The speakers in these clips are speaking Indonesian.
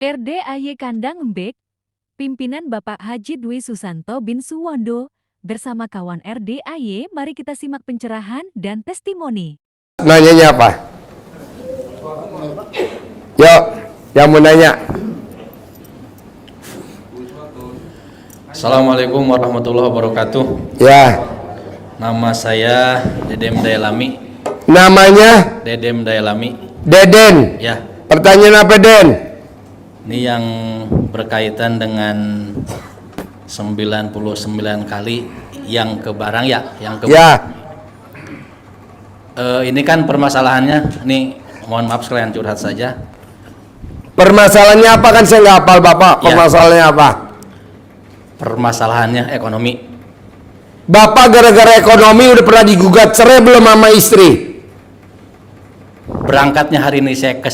RDAY Kandang Embek, pimpinan Bapak Haji Dwi Susanto bin Suwondo, bersama kawan RDAY, mari kita simak pencerahan dan testimoni. Nanyanya apa? Yuk, yang mau nanya. Assalamualaikum warahmatullahi wabarakatuh. Ya. Nama saya Dedem Daylami. Namanya? Dedem Daylami. Deden. Ya. Pertanyaan apa, Den? Ini yang berkaitan dengan 99 kali yang ke barang ya, yang ke. Ya. Ini kan permasalahannya, nih mohon maaf sekalian curhat saja. Permasalahannya apa, kan saya nggak hafal Bapak. Ya. Permasalahannya apa? Permasalahannya ekonomi. Bapak gara-gara ekonomi udah pernah digugat cerai belum sama istri? Berangkatnya hari ini saya ke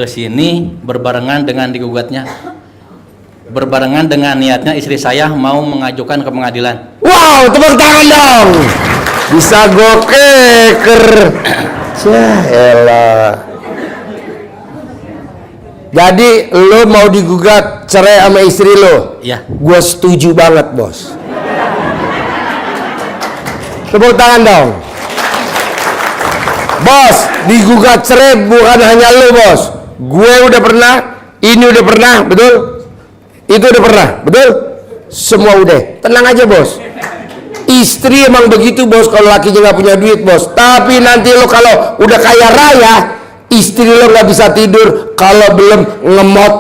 sini berbarengan dengan digugatnya. Berbarengan dengan niatnya istri saya mau mengajukan ke pengadilan. Wow, tepuk tangan dong. Bisa gokeker. Elah. Jadi lo mau digugat cerai sama istri lo? Ya. Gue setuju banget, bos. Tepuk tangan dong. Bos, digugat cerai bukan hanya lo, bos. Gue udah pernah, ini udah pernah, betul? Itu udah pernah, betul? Semua udah. Tenang aja, bos. Istri emang begitu, bos, kalau lakinya nggak punya duit, bos. Tapi nanti lo kalau udah kaya raya, istri lo nggak bisa tidur kalau belum ngemot.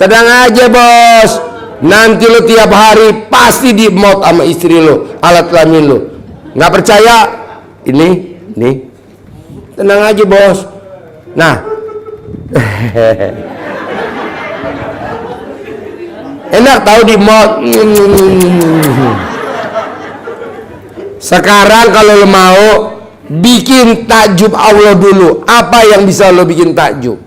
Tenang aja, bos. Nanti lo tiap hari pasti dimot sama istri lo, alat kelamin lo. Nggak percaya? Ini. Tenang aja, bos. Nah. Enak tahu dimot. Sekarang kalau lo mau bikin takjub Allah dulu. Apa yang bisa lo bikin takjub?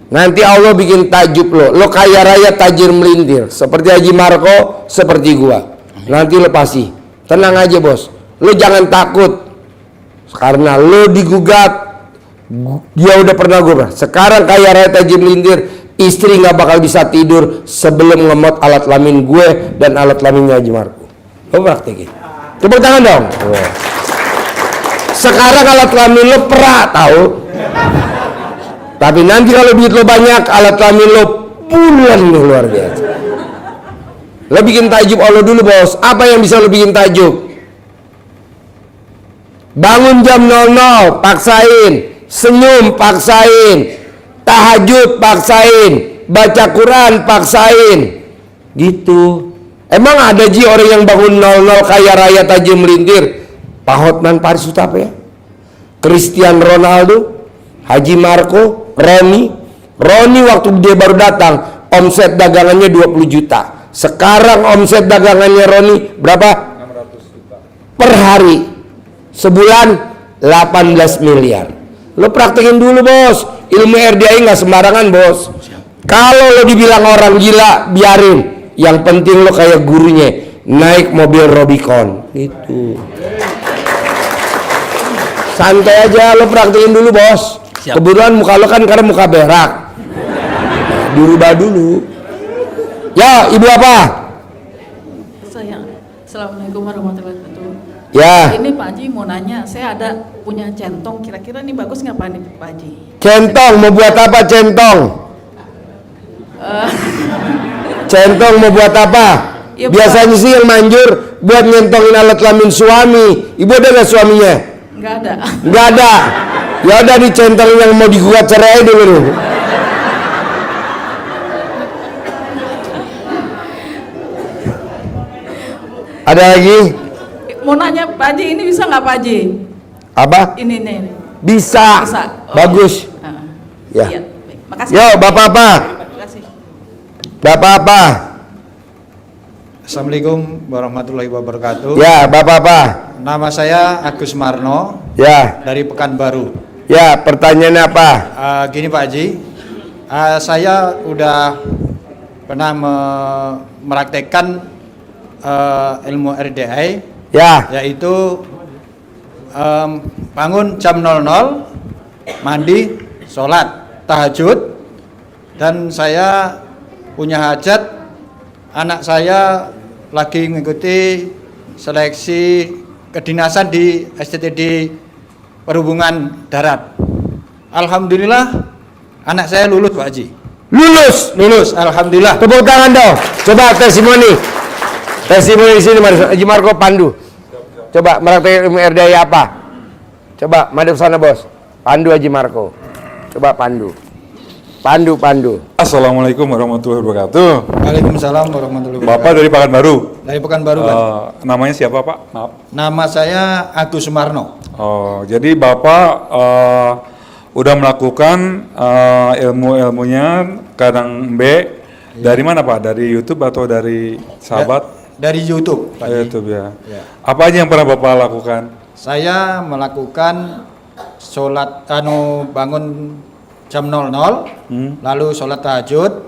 Nanti Allah bikin takjub lo kaya raya tajir melintir, seperti Haji Marco, seperti gua. Nanti lo pasti. Tenang aja, bos. Lo jangan takut. Karena lo digugat. Dia udah pernah gua. Sekarang kaya raya tajir melintir, istri nggak bakal bisa tidur sebelum ngemot alat kelamin gue dan alat kelaminnya Haji Marco. Lo praktekin. Tepuk tangan dong. Sekarang alat kelamin lo perak, tahu? Tapi nanti kalau duit lo banyak, alat kelamin lo bulan nih, luar biasa. Lo bikin takjub Allah dulu, bos. Apa yang bisa lo bikin takjub? Bangun jam 00, paksain. Senyum, paksain. Tahajud, paksain. Baca Quran, paksain. Gitu. Emang ada orang yang bangun 00 kaya raya tajir melintir? Pak Hotman Paris Utapa ya? Cristiano Ronaldo, Haji Marco, Roni waktu dia baru datang omset dagangannya 20 juta. Sekarang omset dagangannya Roni berapa? 600 juta per hari. Sebulan 18 miliar. Lo praktekin dulu, bos. Ilmu RDAY nggak sembarangan, bos. Kalau lo dibilang orang gila, biarin. Yang penting lo kayak gurunya, naik mobil Robicon gitu. Santai aja, lo praktekin dulu, bos. Siap. Kebetulan muka lo kan karena muka berak. Nah, dirubah dulu. Ya, ibu apa? Saya, Assalamualaikum warahmatullahi wabarakatuh. Ya. Ini Pak Haji mau nanya, saya ada punya centong, kira-kira ini bagus nggak Pak Haji? Centong, mau buat apa centong? Centong mau buat apa? Ya, biasanya sih yang manjur buat nyentongin alat kelamin suami. Ibu ada gak suaminya? Nggak ada. Nggak ada. Ya udah dicentongin yang mau digugat cerai dulu. Ada lagi? Mau nanya Pak Haji, ini bisa nggak Pak Haji? Apa? Ini nih. Bisa. Bisa. Oh, Bagus. iya. Ya. Iya, baik. Makasih. Yo, bapak apa? Terima kasih. Bapak apa? Assalamualaikum warahmatullahi wabarakatuh. Ya, bapak apa? Nama saya Agus Marno Ya. dari Pekanbaru. Ya, pertanyaannya apa? Gini Pak Haji, saya udah pernah meraktekkan ilmu RDAY, Ya. yaitu bangun jam 00, mandi, sholat, tahajud, dan saya punya hajat, anak saya lagi mengikuti seleksi kedinasan di STTD Perhubungan Darat. Alhamdulillah anak saya lulus Pak Haji. Lulus, alhamdulillah. Tepuk tangan dong. Coba testimoni. Testimoni di sini Haji Marco pandu. Coba meraktekin ilmu RDI apa? Coba madep sana bos. Pandu Haji Marco. Coba pandu. Pandu. Assalamualaikum warahmatullahi wabarakatuh. Waalaikumsalam warahmatullahi wabarakatuh. Bapak dari Pekanbaru. Dari Pekanbaru, Pak. Namanya siapa Pak? Maaf. Nama saya Agus Sumarno. Oh, jadi Bapak udah melakukan ilmu-ilmunya kadang B dari mana Pak? Dari YouTube atau dari sahabat? Dari YouTube, Pak Haji. YouTube ya. Ya. Apa aja yang pernah Bapak lakukan? Saya melakukan sholat bangun jam 00, lalu sholat tahajud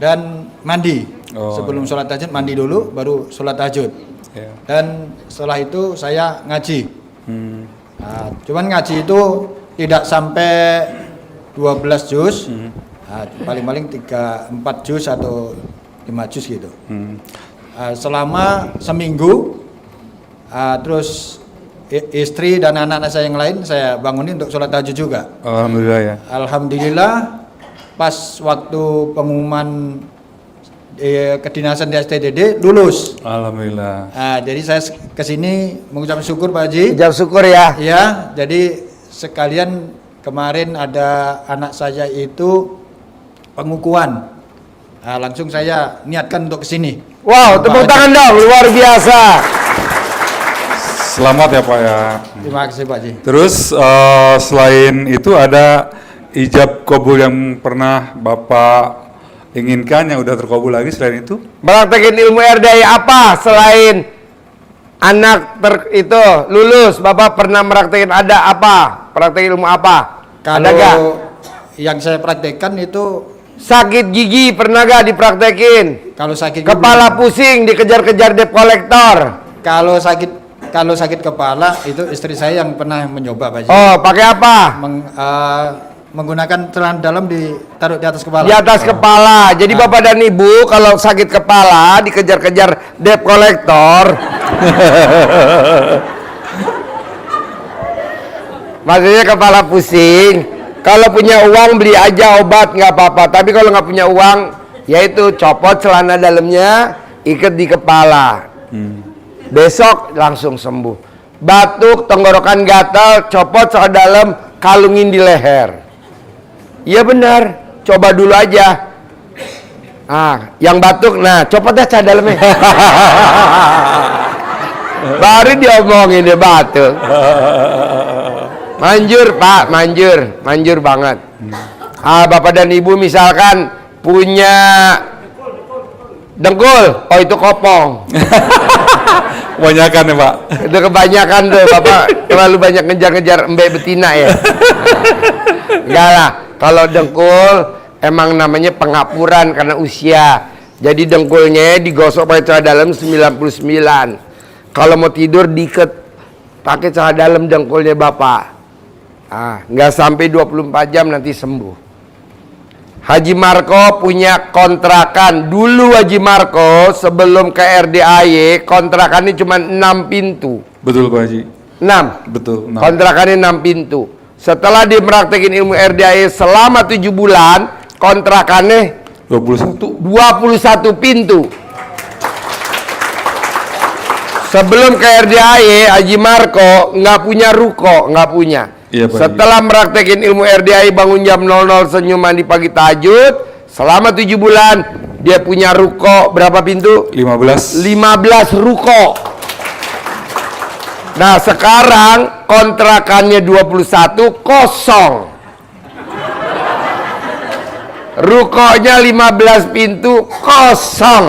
dan mandi. Oh, Sebelum sholat tahajud mandi dulu, baru sholat tahajud. Ya. Dan setelah itu saya ngaji. Hmm. Nah, cuman ngaji itu tidak sampai 12 juz, paling-paling 3-4 juz atau 5 juz gitu. Selama seminggu, terus istri dan anak-anak saya yang lain saya bangunin untuk sholat tahajud juga. Alhamdulillah ya. Alhamdulillah pas waktu pengumuman kedinasan di STDD lulus. Alhamdulillah. Jadi saya kesini mengucapkan syukur Pak Haji. Ucap syukur ya. Ya, jadi sekalian kemarin ada anak saya itu pengukuhan. Langsung saya niatkan untuk kesini. Wow, tepuk tangan dong, luar biasa. Selamat ya Pak ya. Terima kasih Pak Haji. Terus selain itu ada ijab kabul yang pernah Bapak inginkan yang udah terkabul lagi selain itu? Meraktekin ilmu RDI apa selain anak itu lulus? Bapak pernah meraktekin ada apa? Praktekin ilmu apa? Ada gak? Kalau yang saya praktekkan itu Sakit gigi pernah gak dipraktekin? kalau sakit gigi- Kepala pusing dikejar-kejar debt collector. kalau sakit kepala itu istri saya yang pernah mencoba Pak Haji. Oh, pakai apa? Menggunakan celana dalam ditaruh di atas kepala. Di atas kepala. Jadi bapak dan ibu kalau sakit kepala dikejar-kejar debt collector. Maksudnya kepala pusing. Kalau punya uang beli aja obat nggak apa-apa. Tapi kalau nggak punya uang, yaitu copot celana dalamnya, ikat di kepala. Besok langsung sembuh. Batuk, tenggorokan gatal, copot celana dalam, kalungin di leher. Iya benar, coba dulu aja. Yang batuk, nah copot dah celana dalamnya. Baru diomongin dia batuk. Manjur Pak, manjur banget. Bapak dan ibu misalkan punya dengkul, oh itu kopong. Kebanyakan ya Pak. Itu kebanyakan tuh, Bapak terlalu banyak ngejar-ngejar embe betina ya. Enggak lah, kalau dengkul emang namanya pengapuran karena usia. Jadi dengkulnya digosok pakai celana dalam 99. Kalau mau tidur diikat pakai celana dalam dengkulnya Bapak. Nggak sampai 24 jam nanti sembuh. Haji Marco punya kontrakan. Dulu Haji Marco sebelum ke RDAY kontrakannya cuma 6 pintu. Betul Pak Haji. 6. Betul. Kontrakannya 6 pintu. Setelah dia meraktekin ilmu RDAY selama 7 bulan, kontrakannya 21. 21 pintu. Sebelum ke RDAY, Haji Marco nggak punya ruko, nggak punya. Iya, Pak. Setelah meraktekin ilmu RDAY bangun jam 00 senyum mandi pagi tahajud, selama 7 bulan dia punya ruko berapa pintu? 15. 15 ruko. Nah sekarang kontrakannya 21 kosong. Rukonya 15 pintu kosong.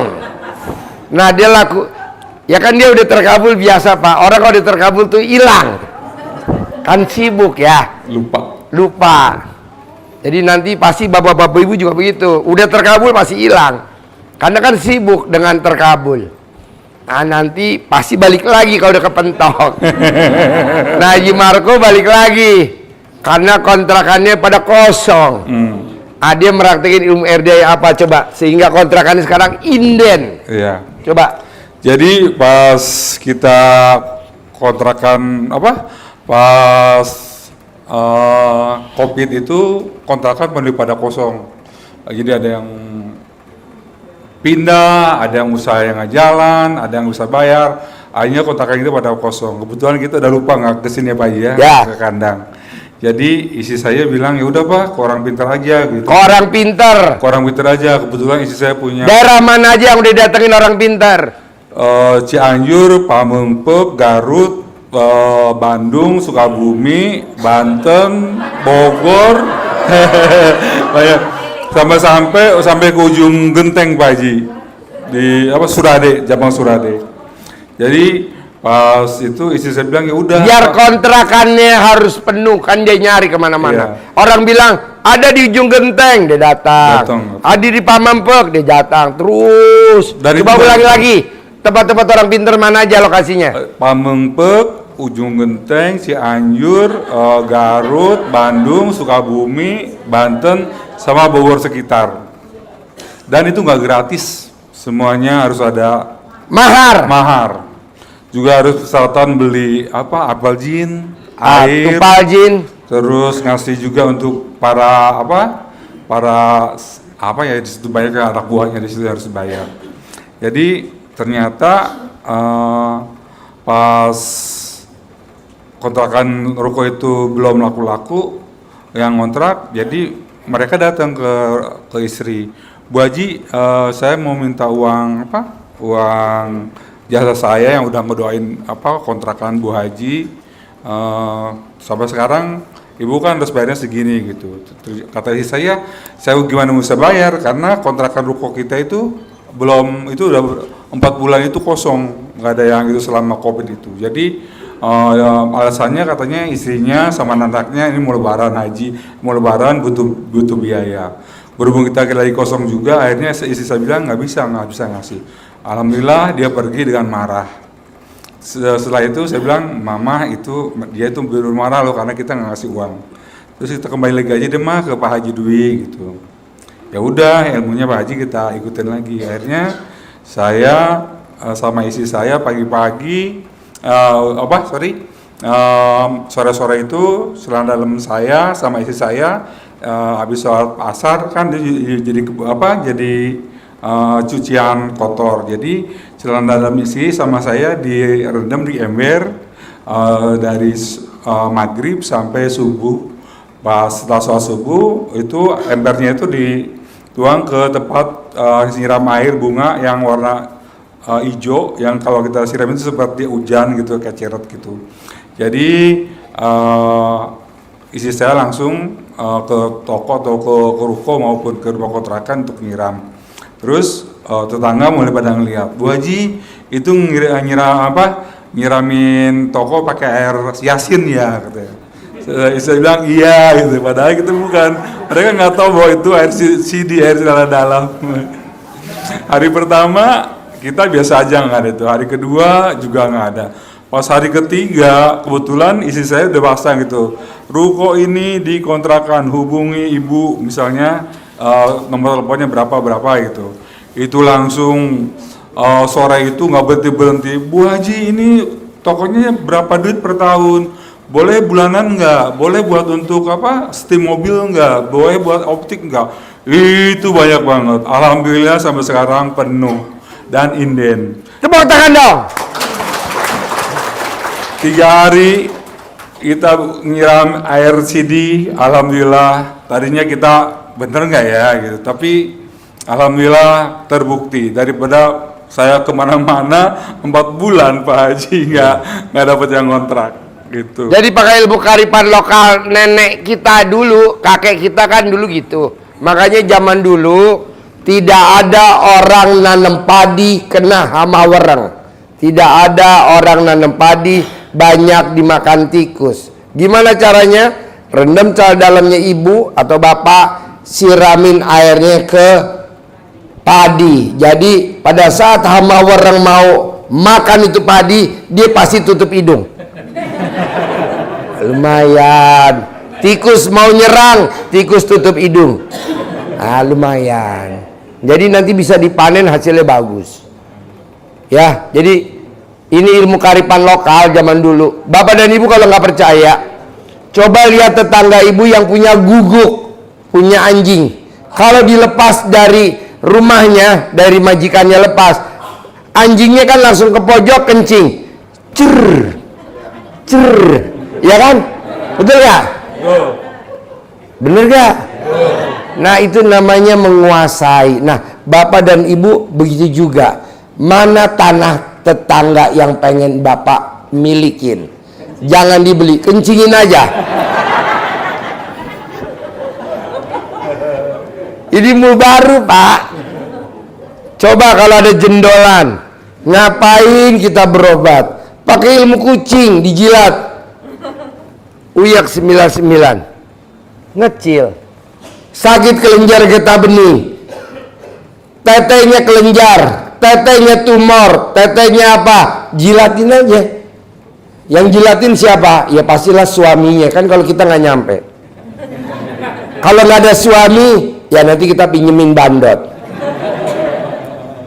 Nah dia ya kan dia udah terkabul biasa Pak. Orang kalau udah terkabul tuh hilang. Kan sibuk ya. Lupa. Jadi nanti pasti bapak-bapak ibu juga begitu. Udah terkabul pasti hilang. Karena kan sibuk dengan terkabul. Nah nanti pasti balik lagi kalau udah kepentok. Nah Haji Marco balik lagi. Karena kontrakannya pada kosong. Dia meraktekin ilmu RDA apa coba? Sehingga kontrakannya sekarang inden. Iya. Coba. Jadi pas kita kontrakan pas COVID itu kontrakan penuh pada kosong. Jadi ada yang pindah, ada yang usaha yang nggak jalan, ada yang usaha bayar. Akhirnya kontrakan itu pada kosong. Kebetulan kita udah lupa nggak kesini Pak ya, ke kandang. Jadi istri saya bilang ya udah Pak, orang pintar aja gitu. Orang pintar. Orang pintar aja. Kebetulan istri saya punya. Daerah mana aja yang udah datengin orang pintar? Cianjur, Pamengpeuk, Garut, Bandung, Sukabumi, Banten, Bogor, banyak. Sampai ke ujung Genteng Pak Haji, di Surade, Jabang Surade. Jadi pas itu istri saya bilang ya udah. Biar kontrakannya harus penuh kan dia nyari kemana-mana. Iya. Orang bilang ada di ujung Genteng, dia datang. Ada di Pamengpeuk, dia datang. Terus. Coba ulangi lagi. Tempat-tempat orang pintar mana aja lokasinya? Pamengpeuk, ujung Genteng, Cianjur, Garut, Bandung, Sukabumi, Banten, sama Bogor sekitar. Dan itu nggak gratis, semuanya harus ada mahar. Juga harus persyaratan beli apel jin, air, terus ngasih juga untuk para di situ banyak anak buahnya di situ harus bayar. Jadi ternyata pas kontrakan ruko itu belum laku-laku yang ngontrak, jadi mereka datang ke istri, Bu Haji, saya mau minta uang jasa saya yang udah ngedoain kontrakan Bu Haji, sampai sekarang ibu kan harus bayarnya segini gitu. Kata istri saya gimana bisa bayar karena kontrakan ruko kita itu udah 4 bulan itu kosong, nggak ada yang itu selama COVID itu. Jadi alasannya katanya istrinya sama anaknya ini mau lebaran butuh biaya. Berhubung kita lagi kosong juga, akhirnya istri saya bilang nggak bisa ngasih. Alhamdulillah dia pergi dengan marah. Setelah itu saya bilang, Mama dia itu marah loh karena kita nggak ngasih uang. Terus kita kembali lagi aja deh ke Pak Haji Dwi gitu. Ya udah, ilmunya Pak Haji kita ikutin lagi. Akhirnya saya sama istri saya pagi-pagi sore-sore itu selang dalam saya sama istri saya habis sholat asar kan jadi cucian kotor. Jadi selang dalam istri sama saya direndam di ember dari maghrib sampai subuh. Pas setelah sholat subuh itu embernya itu dituang ke tempat siram air bunga yang warna hijau, yang kalau kita siram itu seperti hujan gitu, kayak ceret gitu. Jadi istri saya langsung ke toko atau ke ruko maupun ke rumah kontrakan untuk nyiram. Terus tetangga mulai pada ngeliat, Bu Haji itu nyiramin toko pakai air yasin ya katanya. Saya bilang iya gitu, padahal itu bukan. Mereka nggak tahu bahwa itu air CD, air dalam. Hari pertama kita biasa aja nggak ada itu. Hari kedua juga nggak ada. Pas hari ketiga kebetulan istri saya udah pasang gitu. Ruko ini dikontrakan, hubungi ibu misalnya nomor teleponnya berapa gitu. Itu langsung sore itu nggak berhenti. Bu Haji ini tokonya berapa duit per tahun? Boleh bulanan nggak? Boleh buat untuk steam mobil nggak? Boleh buat optik nggak? Itu banyak banget. Alhamdulillah sampai sekarang penuh dan inden. Tepuk tangan dong. 3 hari kita nyiram air CD. Alhamdulillah. Tadinya kita bener nggak ya gitu. Tapi alhamdulillah terbukti. Daripada saya kemana-mana 4 bulan Pak Haji nggak dapat yang kontrak. Gitu. Jadi pakai ilmu kearifan lokal nenek kita dulu, kakek kita kan dulu gitu. Makanya zaman dulu tidak ada orang nanam padi kena hama wereng. Tidak ada orang nanam padi banyak dimakan tikus. Gimana caranya? Rendam celana dalamnya ibu atau bapak, siramin airnya ke padi. Jadi pada saat hama wereng mau makan itu padi, dia pasti tutup hidung. Lumayan. Tikus mau nyerang, tikus tutup hidung. Ah, lumayan. Jadi nanti bisa dipanen, hasilnya bagus. Ya, jadi ini ilmu kearifan lokal zaman dulu. Bapak dan Ibu kalau nggak percaya, coba lihat tetangga Ibu yang punya guguk, punya anjing. Kalau dilepas dari rumahnya, dari majikannya lepas, anjingnya kan langsung ke pojok kencing. Cer, cer, ya kan? Betul nggak? Bener nggak? Nah, itu namanya menguasai. Nah, Bapak dan Ibu begitu juga. Mana tanah tetangga yang pengen Bapak milikin? Jangan dibeli, kencingin aja. Ini mau baru, Pak. Coba kalau ada jendolan, ngapain kita berobat? Pakai ilmu kucing, dijilat. Uyak 99. Ngecil. Sakit kelenjar getah bening, tetenya kelenjar, tetenya tumor, tetenya apa, jilatin aja. Yang jilatin siapa? Ya pastilah suaminya, kan kalau kita nggak nyampe. Kalau nggak ada suami, ya nanti kita pinjemin bandot.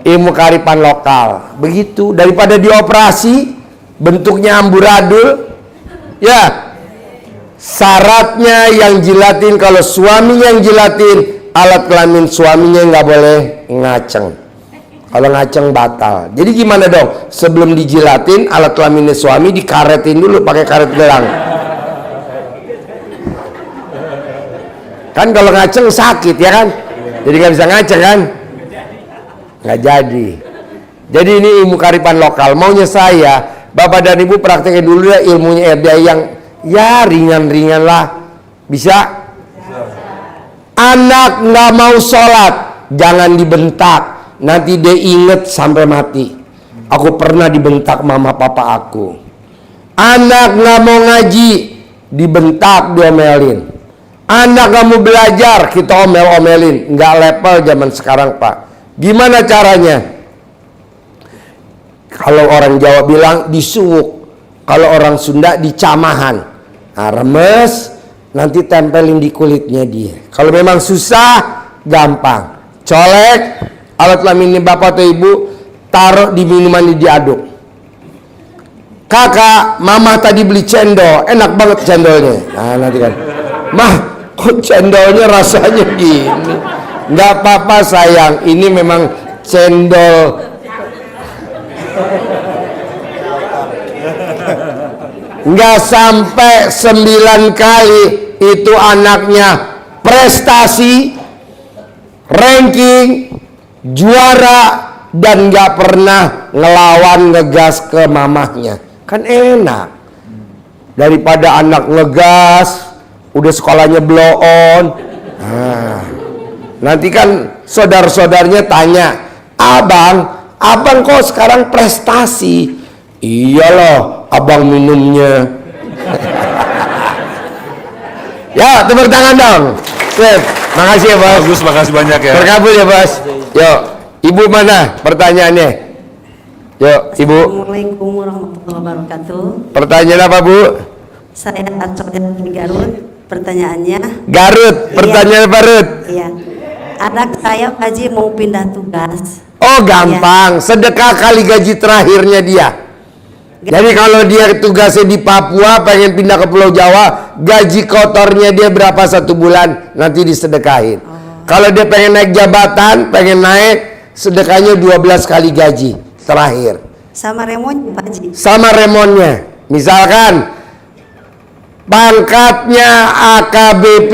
Ilmu kearifan lokal begitu, daripada dioperasi bentuknya amburadul. Ya, syaratnya yang jilatin, kalau suaminya yang jilatin, alat kelamin suaminya nggak boleh ngaceng. Kalau ngaceng batal. Jadi gimana dong? Sebelum dijilatin, alat kelaminnya suami dikaretin dulu pakai karet gelang. Kan kalau ngaceng sakit ya kan? Jadi nggak bisa ngaceng kan? Nggak jadi. Jadi ini ilmu kearifan lokal. Maunya saya, Bapak dan Ibu praktekin dulu ya ilmunya RDI yang ya ringan-ringan lah. Bisa? Anak nggak mau sholat, jangan dibentak. Nanti dia inget sampai mati. Aku pernah dibentak mama papa aku. Anak nggak mau ngaji, dibentak, diomelin. Anak nggak mau belajar, kita omel-omelin. Nggak level zaman sekarang, Pak. Gimana caranya? Kalau orang Jawa bilang disuwuk, kalau orang Sunda dicamahan. Nah, remes, nanti tempelin di kulitnya dia. Kalau memang susah, gampang. Colek, alat kelaminnya bapak atau ibu, taruh di minuman diaduk. Kakak, mama tadi beli cendol, enak banget cendolnya. Nah, nanti kan, mah, kok cendolnya rasanya gini? Nggak apa-apa sayang, ini memang cendol. Nggak sampai 9 kali itu anaknya prestasi, ranking, juara, dan nggak pernah ngelawan ngegas ke mamahnya. Kan enak. Daripada anak ngegas, udah sekolahnya blow on. Nah, nanti kan saudara-saudaranya tanya, abang kok sekarang prestasi? Iyalah, abang minumnya. Ya, tepuk tangan dong. Sip, makasih ya bos. Bagus, makasih banyak ya. Terkabul ya bos. Yuk, ibu mana pertanyaannya? Yuk, ibu. Assalamualaikum warahmatullahi wabarakatuh. Pertanyaan apa bu? Saya Arco dari Garut. Pertanyaannya. Garut. Pertanyaan apa Rut? Iya. Anak saya Haji mau pindah tugas. Oh gampang, sedekah kali gaji terakhirnya dia. Jadi kalau dia tugasnya di Papua, pengen pindah ke Pulau Jawa, gaji kotornya dia berapa 1 bulan, nanti disedekahin. Kalau dia pengen naik jabatan, pengen naik, sedekahnya 12 kali gaji terakhir. Sama remon Pak Haji. Sama remonnya. Misalkan pangkatnya AKBP,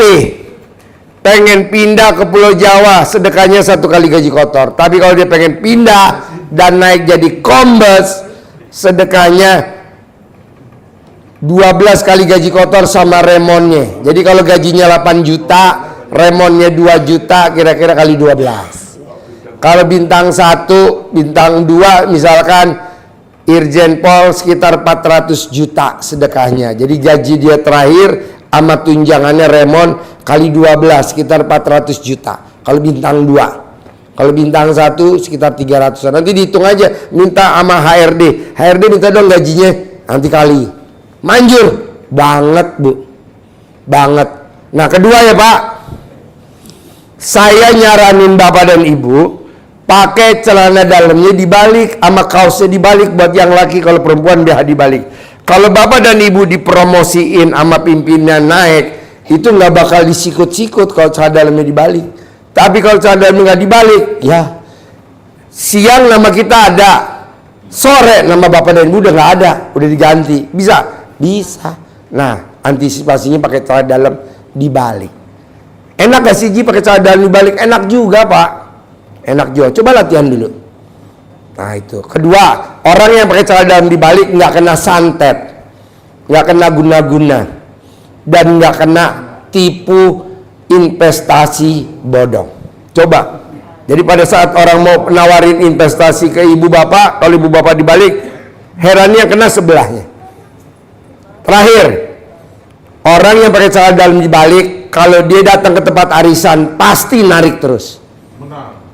pengen pindah ke Pulau Jawa, sedekahnya 1 kali gaji kotor. Tapi kalau dia pengen pindah dan naik jadi kombes, sedekahnya 12 kali gaji kotor sama remonnya. Jadi kalau gajinya 8 juta, remonnya 2 juta, kira-kira kali 12. Kalau bintang 1, bintang 2 misalkan Irjen Pol sekitar 400 juta sedekahnya. Jadi gaji dia terakhir sama tunjangannya remon kali 12 sekitar 400 juta. Kalau bintang 2. Kalau bintang 1 sekitar 300. Nanti dihitung aja, minta sama HRD. HRD minta dong gajinya, nanti kali. Manjur banget bu. banget. Nah, kedua ya Pak, saya nyaranin Bapak dan Ibu pakai celana dalamnya dibalik sama kaosnya dibalik buat yang laki, kalau perempuan BH dibalik. Kalau Bapak dan Ibu dipromosiin sama pimpinan naik, itu nggak bakal disikut-sikut kalau celana dalamnya dibalik. Tapi kalau celana dalamnya nggak dibalik, ya siang nama kita ada, sore nama Bapak dan Ibu udah nggak ada, udah diganti. Bisa? Bisa. Nah, antisipasinya pakai celana dalam dibalik. Enak gak sih Ji pakai celana dalam dibalik? Enak juga Pak. Enak juga. Coba latihan dulu. Nah itu. Kedua, orang yang pakai celana dalam dibalik nggak kena santet, nggak kena guna-guna, dan nggak kena tipu investasi bodong. Coba. Jadi pada saat orang mau nawarin investasi ke ibu bapak, kalau ibu bapak dibalik, herannya yang kena sebelahnya. Terakhir, orang yang pakai celana dalam dibalik, kalau dia datang ke tempat arisan pasti narik terus.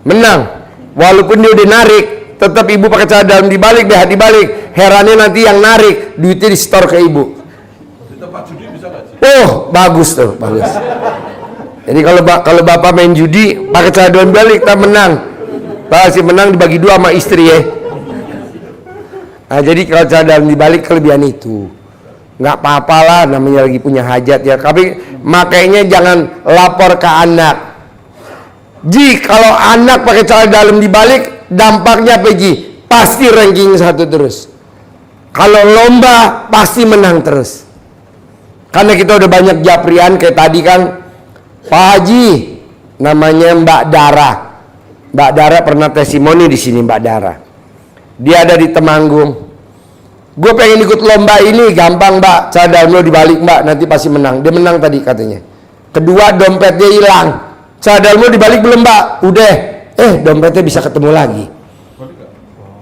Menang. Walaupun dia udah narik, tetap ibu pakai celana dalam dibalik, BH dibalik. Herannya nanti yang narik duitnya di store ke ibu. Oh, bagus tuh, bagus. Jadi kalau bapak main judi pakai celana dalam dibalik, tak menang. Pasti menang dibagi dua sama istri ya. Nah, jadi kalau celana dalam dibalik kelebihan itu. Nggak apa-apalah, namanya lagi punya hajat ya. Tapi makanya jangan lapor ke anak. Ji, kalau anak pakai celana dalam dibalik, dampaknya apa Ji? Pasti ranking 1 terus. Kalau lomba, pasti menang terus. Karena kita udah banyak japrian, kayak tadi kan, Pak Haji, namanya Mbak Dara. Mbak Dara pernah testimoni di sini, Mbak Dara. Dia ada di Temanggung. Gue pengen ikut lomba ini, gampang Mbak, celana dalam lo dibalik Mbak, nanti pasti menang. Dia menang tadi katanya. Kedua, dompetnya hilang. Celana dalam lo dibalik belum Mbak? Udah. Dompetnya bisa ketemu lagi.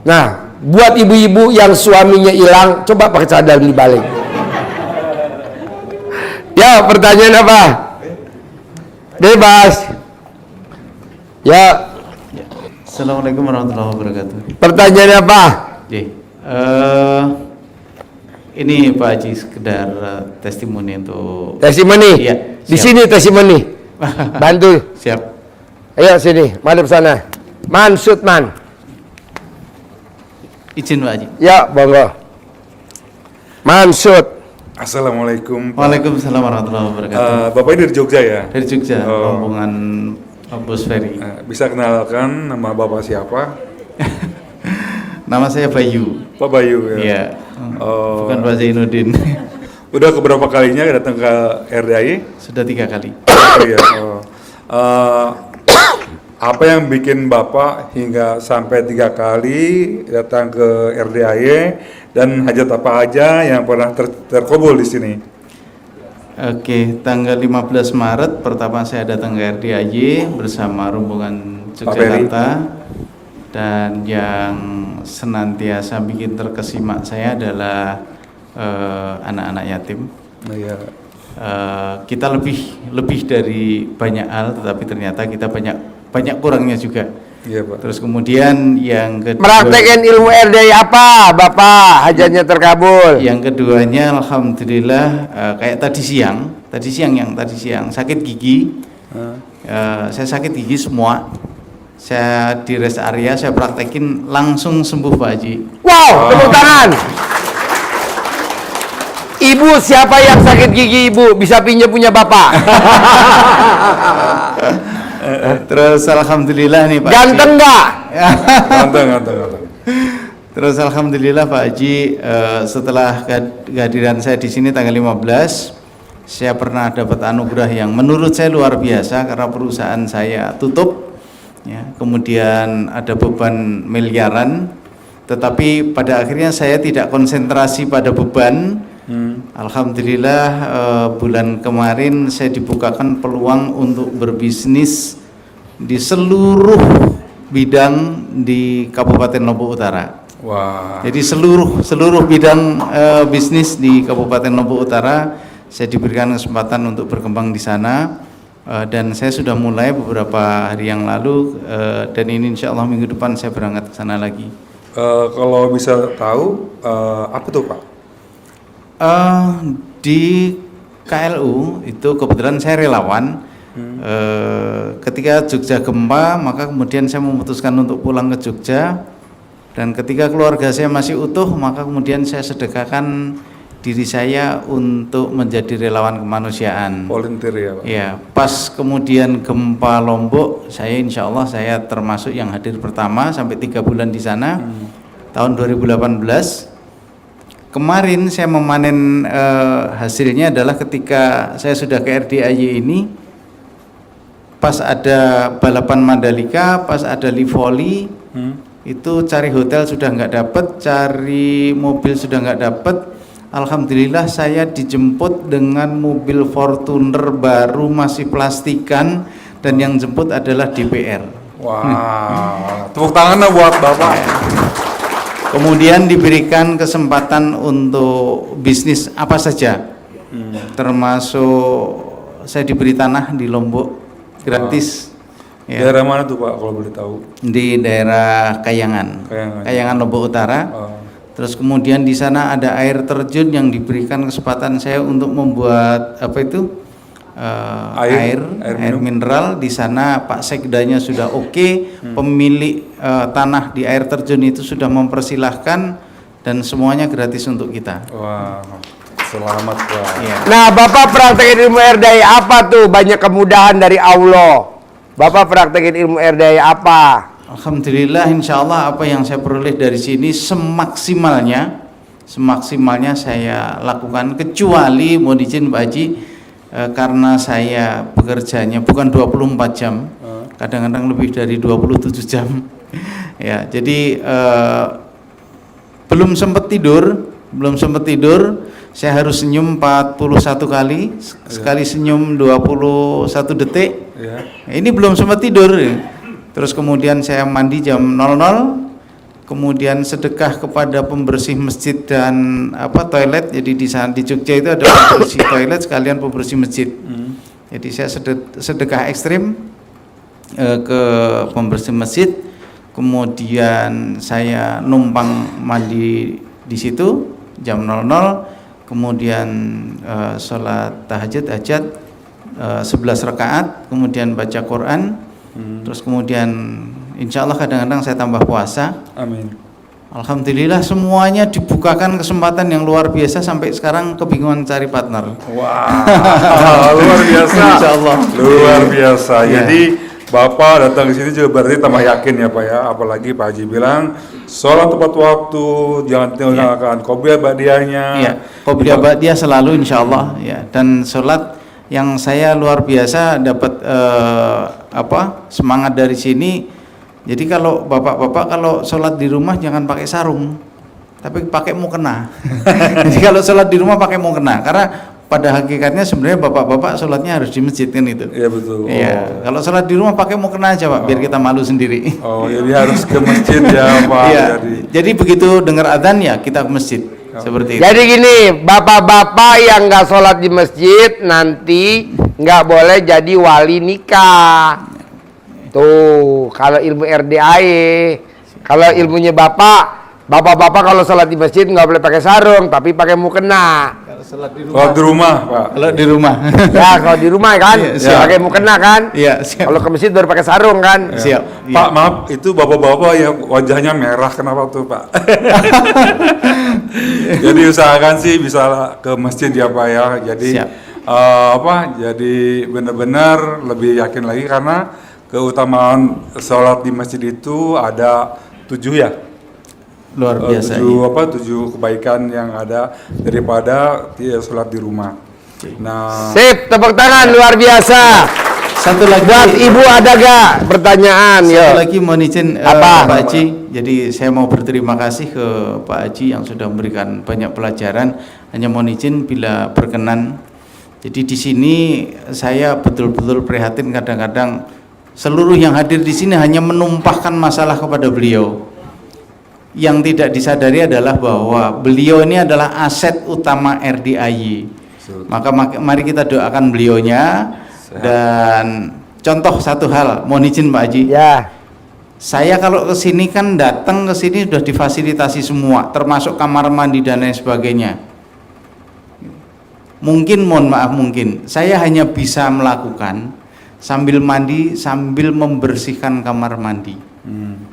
Nah, buat ibu-ibu yang suaminya hilang, coba pakai celana dalam dibalik. Ya, pertanyaan apa? Bebas. Ya. Assalamualaikum warahmatullahi wabarakatuh. Pertanyaan apa? Ini Pak Haji sekedar testimoni untuk Testimoni. Iya, Di siap. sini testimoni. Bantu. Siap. Ayo sini, madep sana. Mansud man. Izin Pak Haji. Ya, bangga. Mansud. Assalamualaikum. Waalaikumsalam warahmatullahi wabarakatuh. Bapak ini dari Jogja ya? Dari Jogja, Oh. rombongan Bos Ferry. Bisa kenalkan nama Bapak siapa? Nama saya Bayu. Pak Bayu ya? Iya. Oh. Bukan Pak Zainuddin. Udah keberapa kalinya datang ke RDAI? Sudah 3 kali. Oh, iya. Apa yang bikin Bapak hingga sampai 3 kali datang ke RDAI dan hajat apa aja yang pernah terkabul di sini? Oke, tanggal 15 Maret pertama saya datang ke RDAY bersama rombongan Yogyakarta, dan yang senantiasa bikin terkesima saya adalah anak-anak yatim. Iya. Kita lebih dari banyak hal, tetapi ternyata kita banyak kurangnya juga. Iya Pak. Terus kemudian yang kedua, Meraktekin ilmu RDI apa, Bapak? Hajatnya terkabul. yang keduanya alhamdulillah kayak tadi siang sakit gigi. Saya sakit gigi semua. Saya di rest area, saya praktekin langsung sembuh Pak Haji. Wow, tepuk tangan. Ibu, siapa yang sakit gigi ibu? Bisa pinjam punya Bapak. Terus alhamdulillah nih Pak Ganteng Haji. nggak? Ganteng. Terus alhamdulillah Pak Haji, setelah kehadiran saya di sini tanggal 15, saya pernah dapat anugerah yang menurut saya luar biasa karena perusahaan saya tutup. Ya, kemudian ada beban miliaran, tetapi pada akhirnya saya tidak konsentrasi pada beban. Alhamdulillah bulan kemarin saya dibukakan peluang untuk berbisnis di seluruh bidang di Kabupaten Lombok Utara. Wah. Jadi seluruh bidang bisnis di Kabupaten Lombok Utara saya diberikan kesempatan untuk berkembang di sana, dan saya sudah mulai beberapa hari yang lalu, dan ini insya Allah minggu depan saya berangkat ke sana lagi. Kalau bisa tahu apa tuh Pak? Di KLU itu kebetulan saya relawan. Ketika Jogja gempa, maka kemudian saya memutuskan untuk pulang ke Jogja, dan ketika keluarga saya masih utuh, maka kemudian saya sedekahkan diri saya untuk menjadi relawan kemanusiaan. Volunteer ya Pak? Ya, pas kemudian gempa Lombok, saya insya Allah saya termasuk yang hadir pertama sampai 3 bulan di sana. Tahun 2018 kemarin saya memanen hasilnya adalah ketika saya sudah ke RDAY ini, pas ada balapan Mandalika, pas ada Livoli, itu cari hotel sudah nggak dapet, cari mobil sudah nggak dapet. Alhamdulillah saya dijemput dengan mobil Fortuner baru, masih plastikan, dan yang jemput adalah DPR. Wah, tepuk tangan buat Bapak. Kemudian diberikan kesempatan untuk bisnis apa saja, termasuk saya diberi tanah di Lombok gratis. Ya. Daerah mana tuh Pak kalau boleh tahu? Di daerah Kayangan, Kayangan Lombok Utara. Terus kemudian di sana ada air terjun yang diberikan kesempatan saya untuk membuat apa itu air mineral. Di sana Pak Sekdanya sudah oke, pemilik tanah di air terjun itu sudah mempersilahkan, dan semuanya gratis untuk kita. Wah, selamat Pak. Ya. Nah, Bapak praktekin ilmu RDAY apa tuh? Banyak kemudahan dari Allah. Bapak praktekin ilmu RDAY apa? Alhamdulillah, insya Allah apa yang saya peroleh dari sini semaksimalnya saya lakukan, kecuali mohon izin Pak Haji, karena saya bekerjanya bukan 24 jam, kadang-kadang lebih dari 27 jam. Ya, jadi belum sempat tidur, saya harus senyum 41 kali, sekali senyum 21 detik. Ini belum sempat tidur. Terus kemudian saya mandi jam 00, kemudian sedekah kepada pembersih masjid dan toilet. Jadi di sana di Jogja itu ada pembersih toilet sekalian pembersih masjid. Jadi saya sedekah ekstrim ke pembersih masjid. Kemudian saya numpang mandi di situ jam 00. Kemudian sholat tahajud hajat 11 rakaat, kemudian baca Quran. Terus kemudian insya Allah kadang-kadang saya tambah puasa. Amin. Alhamdulillah semuanya dibukakan kesempatan yang luar biasa, sampai sekarang kebingungan cari partner. Wah, luar biasa. Insya Allah. Luar biasa. Ya. Jadi Bapak datang ke sini juga berarti tambah yakin ya Pak ya. Apalagi Pak Haji bilang sholat tepat waktu, jangan tinggalkan qobliyah ba'diyahnya. Iya, qobliyah ba'diyah selalu insya Allah. Ya, dan sholat yang saya luar biasa dapat semangat dari sini. Jadi kalau bapak-bapak kalau sholat di rumah jangan pakai sarung, tapi pakai mukena. Jadi kalau sholat di rumah pakai mukena, karena pada hakikatnya sebenarnya bapak-bapak sholatnya harus di masjid kan itu. Iya betul. Iya. Kalau sholat di rumah pakai mukena aja Pak, biar kita malu sendiri. Oh, jadi harus ke masjid ya Pak. Iya. Jadi begitu dengar adzan ya kita ke masjid. Seperti itu. Jadi gini, bapak-bapak yang nggak sholat di masjid nanti nggak boleh jadi wali nikah. Tuh, kalau ilmu RDAY, kalau ilmunya bapak-bapak kalau sholat di masjid nggak boleh pakai sarung, tapi pakai mukena. Kalau di rumah Pak. Kalau di rumah. Ya, kalau di rumah kan, Iya, pakai mukena kan. Iya, siap. Kalau ke masjid baru pakai sarung kan. Siap. Pak, maaf, itu bapak-bapak yang wajahnya merah, kenapa tuh Pak? Jadi usahakan sih bisa ke masjid ya Pak ya. Jadi jadi benar-benar lebih yakin lagi, karena keutamaan sholat di masjid itu ada 7 ya. Luar biasa. 7 kebaikan yang ada daripada sholat di rumah. Nah, Sip, tepuk tangan luar biasa. Satu lagi Buat Ibu ada gak pertanyaan? Satu Yo. lagi mohon izin Apa? Pak Haji. Jadi saya mau berterima kasih ke Pak Haji yang sudah memberikan banyak pelajaran. Hanya mohon izin bila berkenan. Jadi di sini saya betul-betul prihatin, kadang-kadang seluruh yang hadir di sini hanya menumpahkan masalah kepada beliau. Yang tidak disadari adalah bahwa beliau ini adalah aset utama RDAY. Maka mari kita doakan beliaunya. Dan contoh satu hal, mohon izin Pak Haji. Ya. Saya kalau ke sini kan datang ke sini sudah difasilitasi semua, termasuk kamar mandi dan lain sebagainya. mungkin mohon maaf mungkin saya hanya bisa melakukan sambil mandi sambil membersihkan kamar mandi.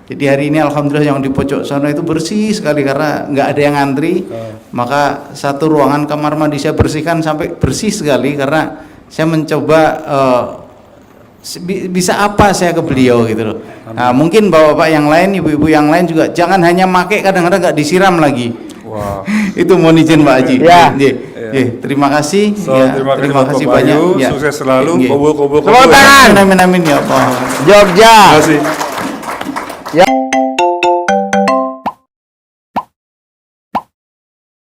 Jadi hari ini alhamdulillah yang di pojok sana itu bersih sekali karena nggak ada yang ngantri. Maka satu ruangan kamar mandi saya bersihkan sampai bersih sekali karena saya mencoba bisa apa saya ke beliau gitu loh. Nah, mungkin bapak-bapak yang lain, ibu-ibu yang lain juga jangan hanya make kadang-kadang nggak disiram lagi. Wah. Itu mohon izin Pak Haji. Ya. Terima kasih. Terima kasih Bapak Bayu. Sukses selalu. Kobul. Tepuk tangan. Amin amin ya Allah. Jogja. Terima kasih. Ya.